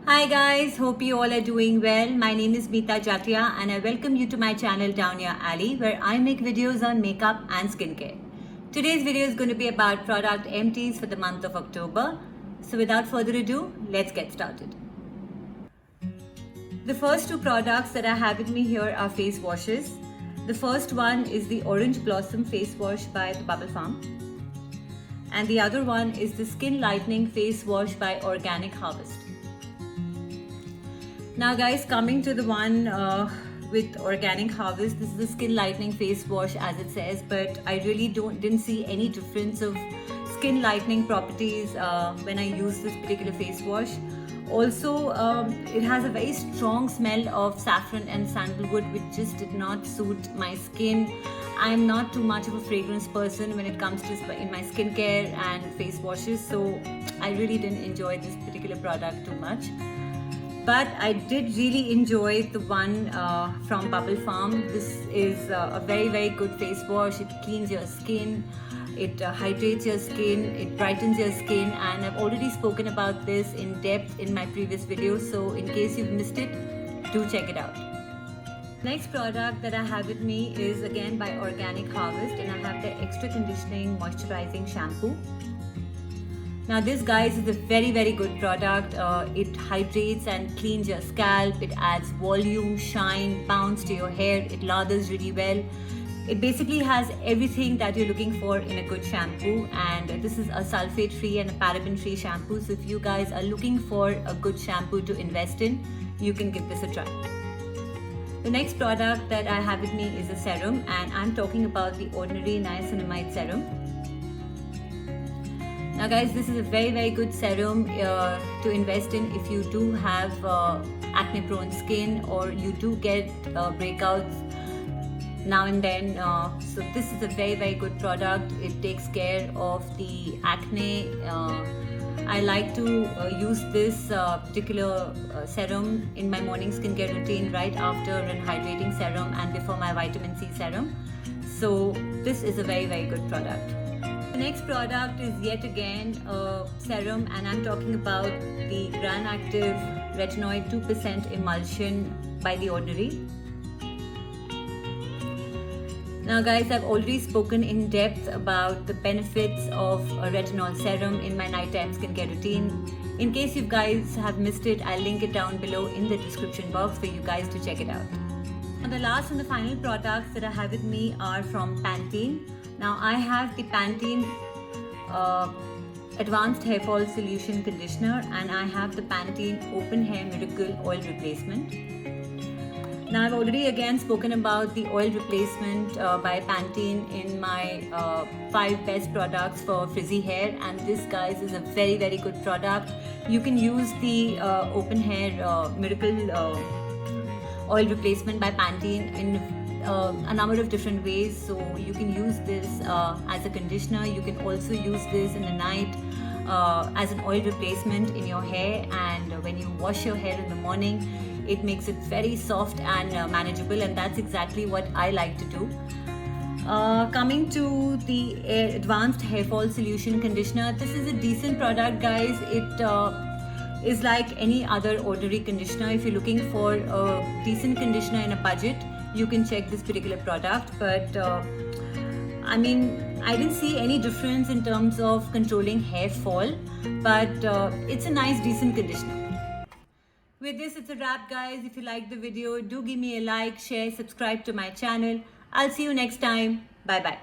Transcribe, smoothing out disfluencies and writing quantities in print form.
Hi guys, hope you all are doing well. My name is Meeta Jatia and I welcome you to my channel Down Your Alley where I make videos on makeup and skincare. Today's video is going to be about product empties for the month of October. So without further ado, let's get started. The first two products that I have with me here are face washes. The first one is the Orange Blossom Face Wash by The Bubble Farm. And the other one is the Skin Lightening Face Wash by Organic Harvest. Now guys, coming to the one with Organic Harvest, this is the Skin Lightening Face Wash as it says, but I really didn't see any difference of skin lightening properties when I use this particular face wash. Also, it has a very strong smell of saffron and sandalwood which just did not suit my skin. I'm not too much of a fragrance person when it comes to in my skincare and face washes, so I really didn't enjoy this particular product too much. But I did really enjoy the one from Bubble Farm. This is a very good face wash. It cleans your skin, it hydrates your skin, it brightens your skin, and I've already spoken about this in depth in my previous videos, so in case you've missed it, do check it out. Next product that I have with me is again by Organic Harvest, and I have the Extra Conditioning Moisturizing Shampoo. Now this guys is a very good product. It hydrates and cleans your scalp, it adds volume, shine, bounce to your hair, it lathers really well. It basically has everything that you're looking for in a good shampoo, and this is a sulfate free and a paraben free shampoo, so if you guys are looking for a good shampoo to invest in, you can give this a try. The next product that I have with me is a serum, and I'm talking about the Ordinary Niacinamide Serum. Now guys, this is a very good serum to invest in if you do have acne prone skin or you do get breakouts now and then. So this is a very good product. It takes care of the acne. I like to use this particular serum in my morning skincare routine right after an hydrating serum and before my vitamin C serum. So this is a very good product. The next product is yet again a serum, and I'm talking about the Granactive Retinoid 2% Emulsion by The Ordinary. Now guys, I've already spoken in depth about the benefits of a retinol serum in my nighttime skincare routine. In case you guys have missed it, I'll link it down below in the description box for you guys to check it out. And the last and the final products that I have with me are from Pantene. Now I have the Pantene Advanced Hair Fall Solution Conditioner, and I have the Pantene Open Hair Miracle Oil Replacement. Now I've already again spoken about the oil replacement by Pantene in my 5 best products for frizzy hair, and this guys is a very good product. You can use the Open Hair Miracle Oil Replacement by Pantene in a number of different ways. So you can use this as a conditioner. You can also use this in the night as an oil replacement in your hair, and when you wash your hair in the morning, it makes it very soft and manageable, and that's exactly what I like to do. Coming to the Advanced Hair Fall Solution Conditioner, this is a decent product guys. It is like any other ordinary conditioner. If you're looking for a decent conditioner in a budget, you can check this particular product, but I mean, I didn't see any difference in terms of controlling hair fall, but it's a nice decent conditioner. With this, it's a wrap guys. If you like the video, do give me a like, share, subscribe to my channel. I'll see you next time. Bye bye.